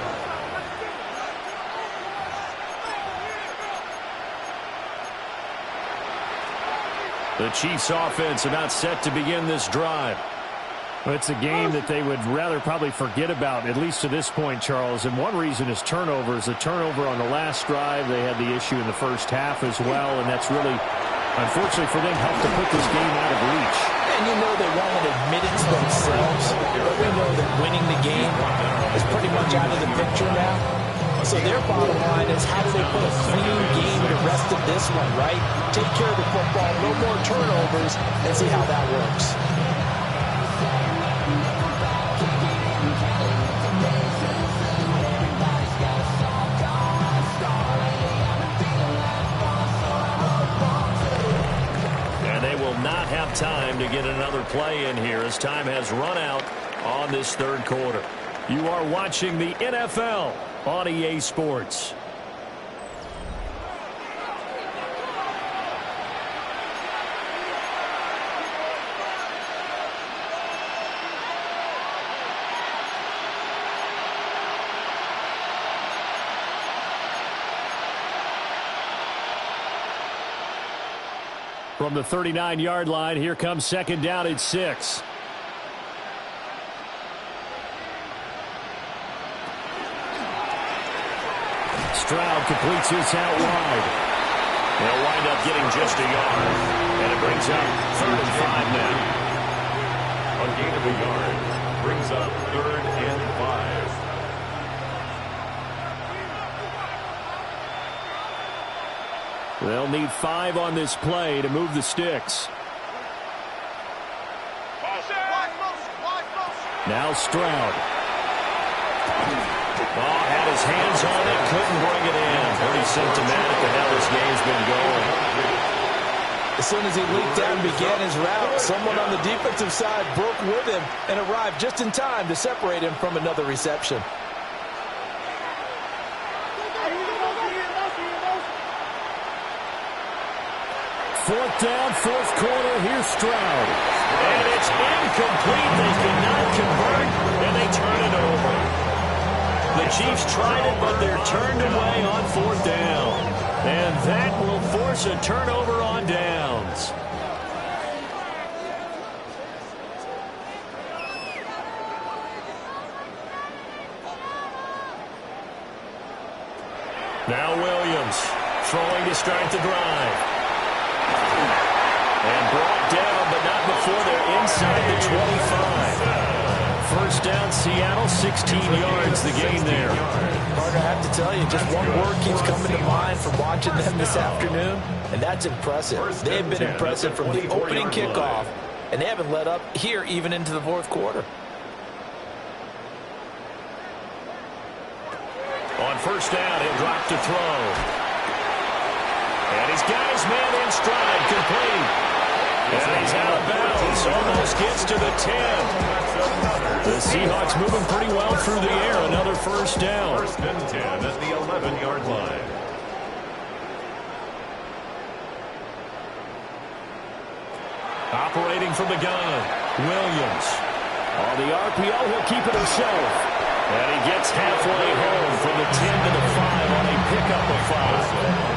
The Chiefs offense about set to begin this drive. Well, it's a game that they would rather probably forget about, at least to this point, Charles. And one reason is turnovers. The turnover on the last drive, they had the issue in the first half as well, and that's really, unfortunately for them, helped to put this game out of reach. And you know they won't admit it to themselves, but we know that winning the game is pretty much out of the picture now. So their bottom line is, how do they put a clean game the rest of this one, right? Take care of the football, no more turnovers, and see how that works. Not have time to get another play in here as time has run out on this third quarter. You are watching the NFL on EA Sports. From the 39-yard line, here comes second down at 6. Stroud completes his out wide. They'll wind up getting just a yard. And it brings up 3rd and 5 now. A gain of a yard. Brings up 3rd and 5. They'll need 5 on this play to move the sticks. Now Stroud. Oh, had his hands on it, couldn't bring it in. Pretty symptomatic of how this game's been going. As soon as he leaped out and began his route, someone on the defensive side broke with him and arrived just in time to separate him from another reception. Fourth down, fourth quarter. Here's Stroud. And it's incomplete. They could not convert, and they turn it over. The Chiefs tried it, but they're turned away on 4th down. And that will force a turnover on downs. Now Williams throwing to start the drive. And brought down, but not before they're inside the 25. Seattle. 16 yards the gain there. Carter, I have to tell you, just one word keeps coming to mind from watching them this afternoon, and that's impressive. They have been impressive from the opening kickoff, and they haven't let up here even into the fourth quarter. On first down, he'll drop to throw. And he's got his man in stride, complete. And he's out of bounds, almost gets to the 10. The Seahawks moving pretty well through the air. Another first down. First and 10 at the 11-yard line. Operating from the gun, Williams. On the RPO, he'll keep it himself. And he gets halfway home from the 10 to the 5 on a pickup of 5.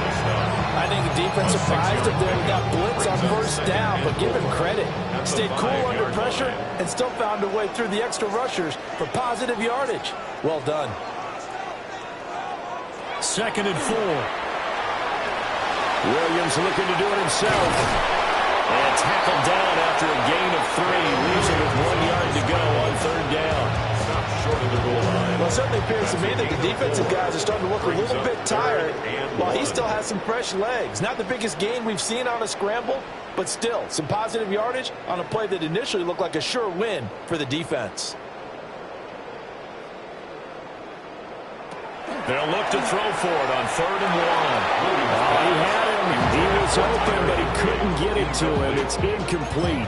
I think the defense surprised him there. He got blitz on first down, but give him credit. Stayed cool under pressure and still found a way through the extra rushers for positive yardage. Well done. Second and 4. Williams looking to do it himself. And tackled down after a gain of 3. Losing with 1 yard to go on third down. Short of the goal line. Well, it certainly appears to me that the defensive guys are starting to look a little bit tired while he still has some fresh legs. Not the biggest gain we've seen on a scramble, but still some positive yardage on a play that initially looked like a sure win for the defense. They'll look to throw for it on third and 1. He had him. He was open, but he couldn't get it to him. It's incomplete.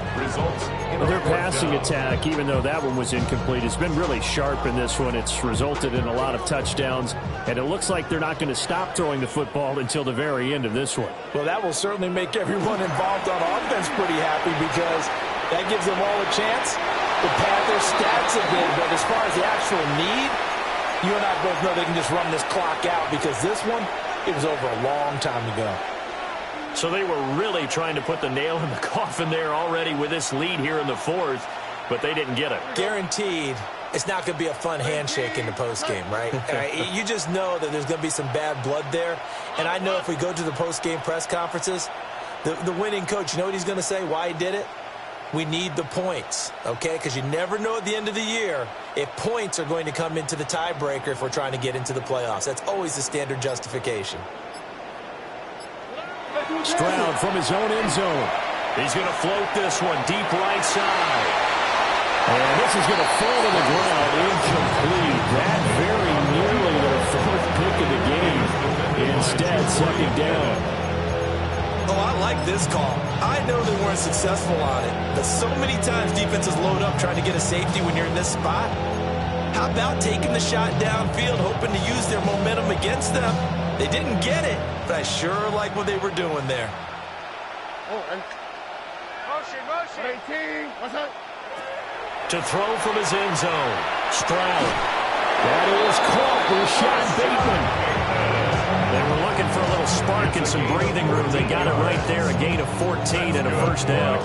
Their passing attack, even though that one was incomplete, has been really sharp in this one. It's resulted in a lot of touchdowns, and it looks like they're not going to stop throwing the football until the very end of this one. Well, that will certainly make everyone involved on offense pretty happy because that gives them all a chance to pad their stats a bit. But as far as the actual need, you and I both know they can just run this clock out because this one, it was over a long time ago. So they were really trying to put the nail in the coffin there already with this lead here in the fourth, but they didn't get it. Guaranteed, it's not going to be a fun handshake in the postgame, right? You just know that there's going to be some bad blood there. And I know if we go to the postgame press conferences, the winning coach, you know what he's going to say, why he did it? We need the points, okay? Because you never know at the end of the year if points are going to come into the tiebreaker if we're trying to get into the playoffs. That's always the standard justification. Stroud from his own end zone. He's going to float this one deep right side. And this is going to fall to the ground incomplete. That very nearly their fourth pick of the game. Instead, second down. Oh, I like this call. I know they weren't successful on it, but so many times defenses load up trying to get a safety when you're in this spot. How about taking the shot downfield, hoping to use their momentum against them? They didn't get it, but I sure like what they were doing there. Motion. 18. What's up? To throw from his end zone. Stroud. That is caught with Sean Bateman. They were looking for a little spark and some breathing room. They got it right there, a gain of 14 and a first down.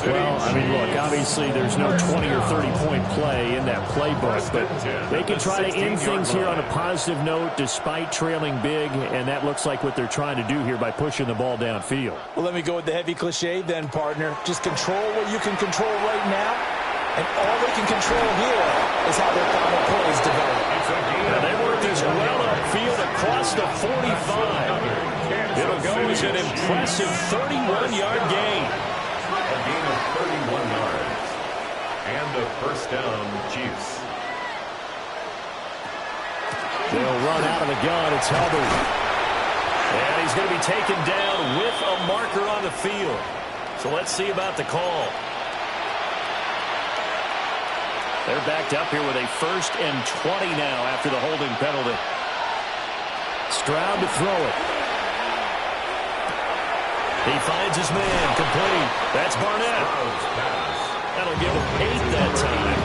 Well, I mean, look, obviously there's no 20 or 30-point play in that playbook, but they can try to end things here on a positive note despite trailing big, and that looks like what they're trying to do here by pushing the ball downfield. Well, let me go with the heavy cliche then, partner. Just control what you can control right now, and all they can control here is how their final plays develop. And they work this well upfield across the 45. It'll go as an impressive 31-yard gain. A gain of 31 yards. And a first down, Chiefs. They'll run out of the gun. It's Hubbard. And he's going to be taken down with a marker on the field. So let's see about the call. They're backed up here with a 1st and 20 now after the holding penalty. Stroud to throw it. He finds his man, complete. That's Barnett. That'll give him 8 that time.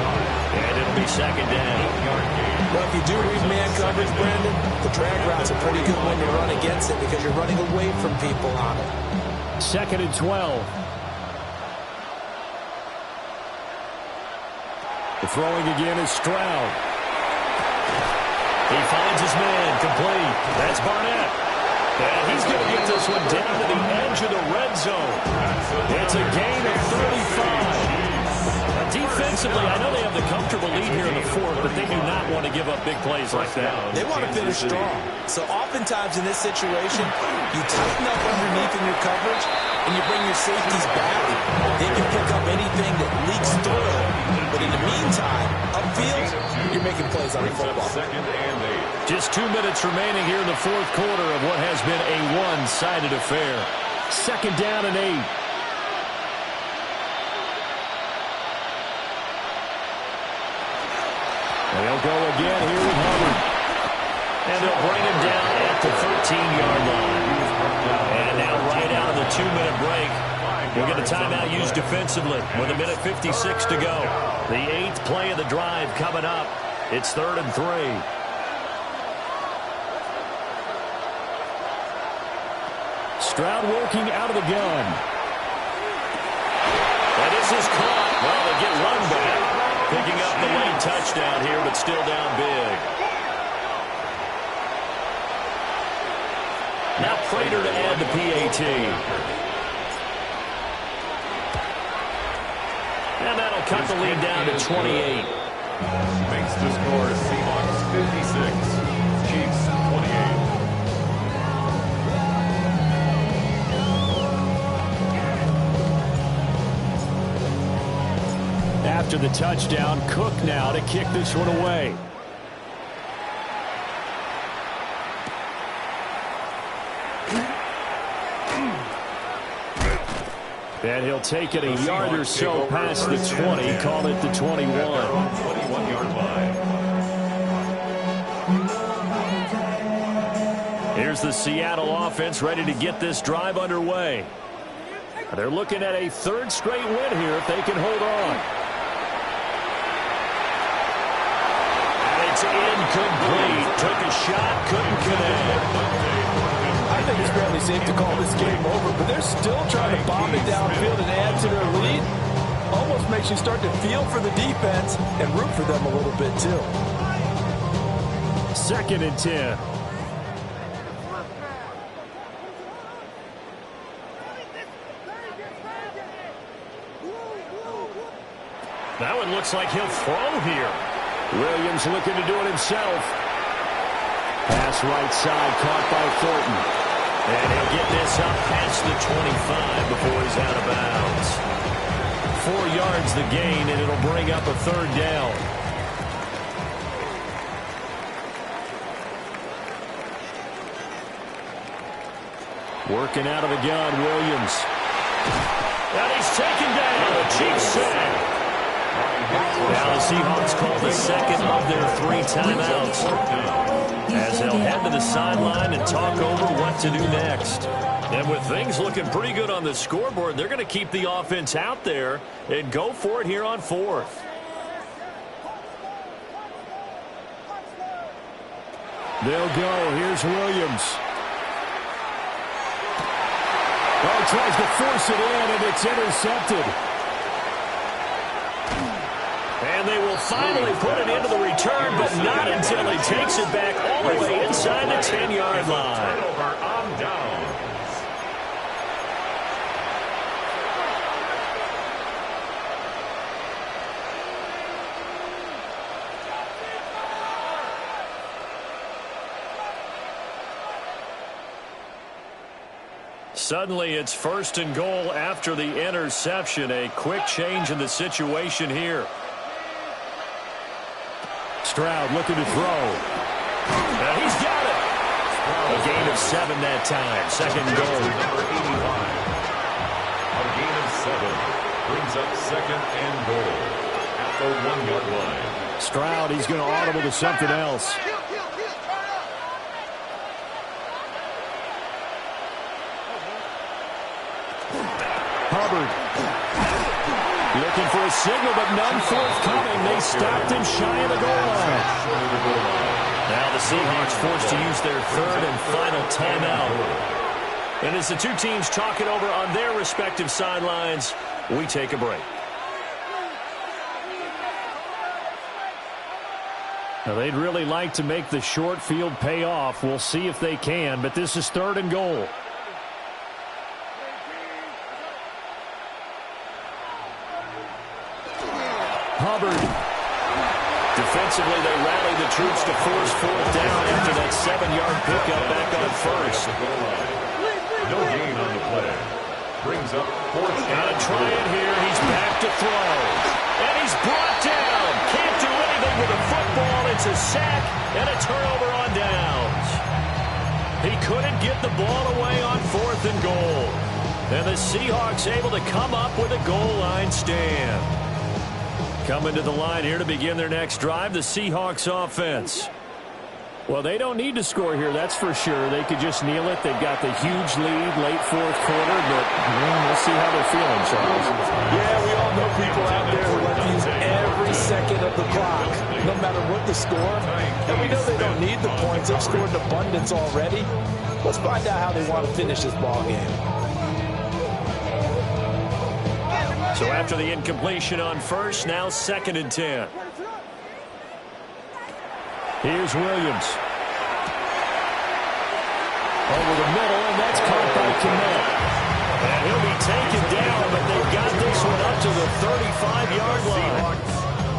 And it'll be second down. Well, if you do read man coverage, Brandon, the drag route's a pretty good one to run against it because you're running away from people on it. 2nd and 12. The throwing again is Stroud. He finds his man, complete. That's Barnett. And he's going to get this one down to the edge of the red zone. It's a gain of 35. defensively, I know they have the comfortable lead here in the fourth, but they do not want to give up big plays like that. They want to finish strong. So oftentimes in this situation, you tighten up underneath in your coverage, and you bring your safeties back. They can pick up anything that leaks through. But in the meantime, upfield, you're making plays on the football. Just 2 minutes remaining here in the fourth quarter of what has been a one-sided affair. Second down and 8. They'll go again here with Hubbard. And they'll bring him down at the 13-yard line. And now right out of the 2-minute break, we'll get a timeout used defensively with 1:56 to go. The 8th play of the drive coming up. It's 3rd and 3. Stroud working out of the gun. And this is caught. Well, they get run back. Picking up the late touchdown here, but still down big. Now Prater to add the PAT. And that'll cut the lead down to 28. Makes the score Seahawks 56, Chiefs 28. After the touchdown, Cook now to kick this one away. And he'll take it a yard or so past the 20, call it the 21. 21-yard line. Here's the Seattle offense ready to get this drive underway. They're looking at a 3rd straight win here if they can hold on. It's incomplete. Took a shot, couldn't connect. I think it's fairly safe to call this game over, but they're still trying to bomb it downfield and add to their lead. Almost makes you start to feel for the defense and root for them a little bit, too. 2nd and 10. That one looks like he'll throw here. Williams looking to do it himself. Pass right side, caught by Thornton. And he'll get this up past the 25 before he's out of bounds. 4 yards the gain, and it'll bring up a 3rd down. Working out of the gun, Williams. And he's taken down. A cheap sack. Now the Seahawks call the second of their 3 timeouts, as they'll head to the sideline and talk over what to do next. And with things looking pretty good on the scoreboard, they're going to keep the offense out there and go for it here on 4th. They'll go. Here's Williams. Oh, tries to force it in, and it's intercepted. And they will finally put it into the return, but not until he takes it back all the way inside the 10-yard line. Turnover on downs. Suddenly, it's 1st and goal after the interception. A quick change in the situation here. Stroud looking to throw. And he's got it. A gain of 7 that time. 2nd and goal. Number 85. A gain of 7 brings up 2nd and goal at the 1-yard line. Stroud, he's going to audible to something else. Hubbard. Looking for a signal, but none forthcoming. They stopped him shy of the goal line. Now the Seahawks forced to use their 3rd and final timeout. And as the 2 teams talk it over on their respective sidelines, we take a break. Now they'd really like to make the short field pay off. We'll see if they can, but this is 3rd and goal. Hubbard. Defensively, they rallied the troops to force fourth down after that 7-yard pickup back on first. No gain on the play. Brings up fourth down. Gotta try it here. He's back to throw. And he's brought down. Can't do anything with the football. It's a sack and a turnover on downs. He couldn't get the ball away on 4th and goal. And the Seahawks able to come up with a goal line stand. Coming to the line here to begin their next drive, the Seahawks offense. Well, they don't need to score here, that's for sure. They could just kneel it. They've got the huge lead, late 4th quarter, but we'll see how they're feeling, Charles. Yeah, we all know people out there who like to use every second of the clock, no matter what the score. And we know they don't need the points. They've scored in abundance already. Let's find out how they want to finish this ball game. So after the incompletion on first, now 2nd and 10. Here's Williams. Over the middle, and that's caught by Kmet. And he'll be taken down, but they've got this one up to the 35-yard line.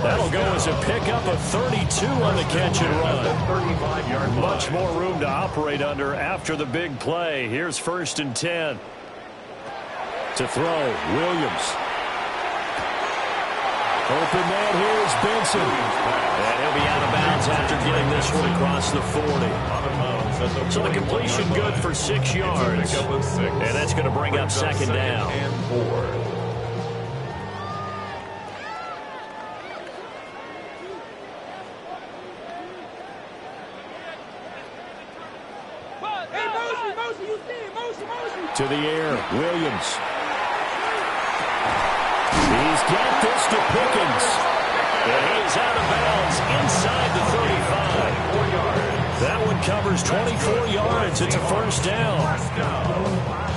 That'll go as a pickup of 32 on the catch and run. Much more room to operate under after the big play. Here's 1st and 10. To throw, Williams. Open man, here's Benson. And he'll be out of bounds after getting this one across the 40. So the completion good for 6 yards. And that's going to bring up 2nd down. To the air, Williams. He's got this to Pickens. And he's out of bounds inside the 35. That one covers 24 yards. It's a 1st down.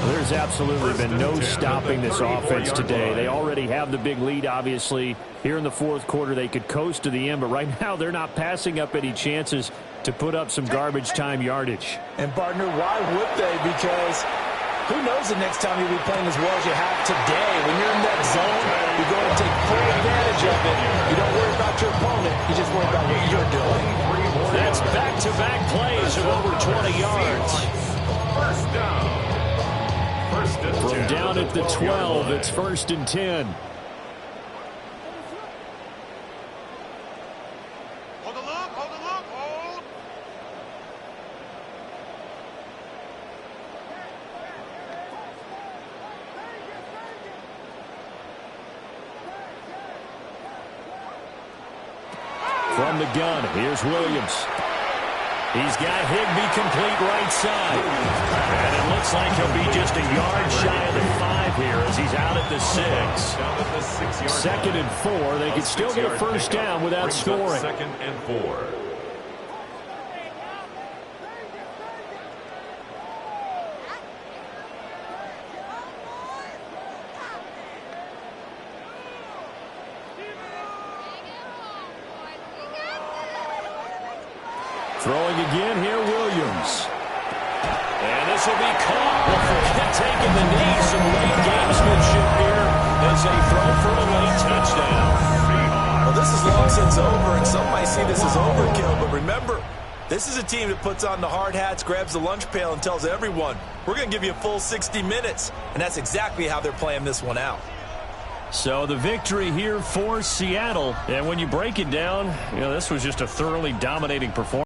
There's absolutely been no stopping this offense today. They already have the big lead, obviously. Here in the 4th quarter, they could coast to the end, but right now they're not passing up any chances to put up some garbage time yardage. And, partner, why would they? Because who knows the next time you'll be playing as well as you have today. When you're in that zone, you go and take full advantage of it. You don't worry about your opponent. You just worry about what you're doing. That's back-to-back plays of over 20 yards. First down. From down at the 12, it's 1st and 10. Hold the look, hold the look, hold. From the gun, here's Williams. He's got Higbee complete right side. And it looks like he'll be just a yard shy of the 5 here as he's out at the 6. 2nd and 4. They could still get a 1st down without scoring. 2nd and 4. Throwing again here, Williams. And this will be caught. Well, forget taking the knee. Some late gamesmanship here as they throw for a late touchdown. Well, this is long since over, and some might see this as overkill. But remember, this is a team that puts on the hard hats, grabs the lunch pail, and tells everyone, we're going to give you a full 60 minutes. And that's exactly how they're playing this one out. So the victory here for Seattle. And when you break it down, this was just a thoroughly dominating performance.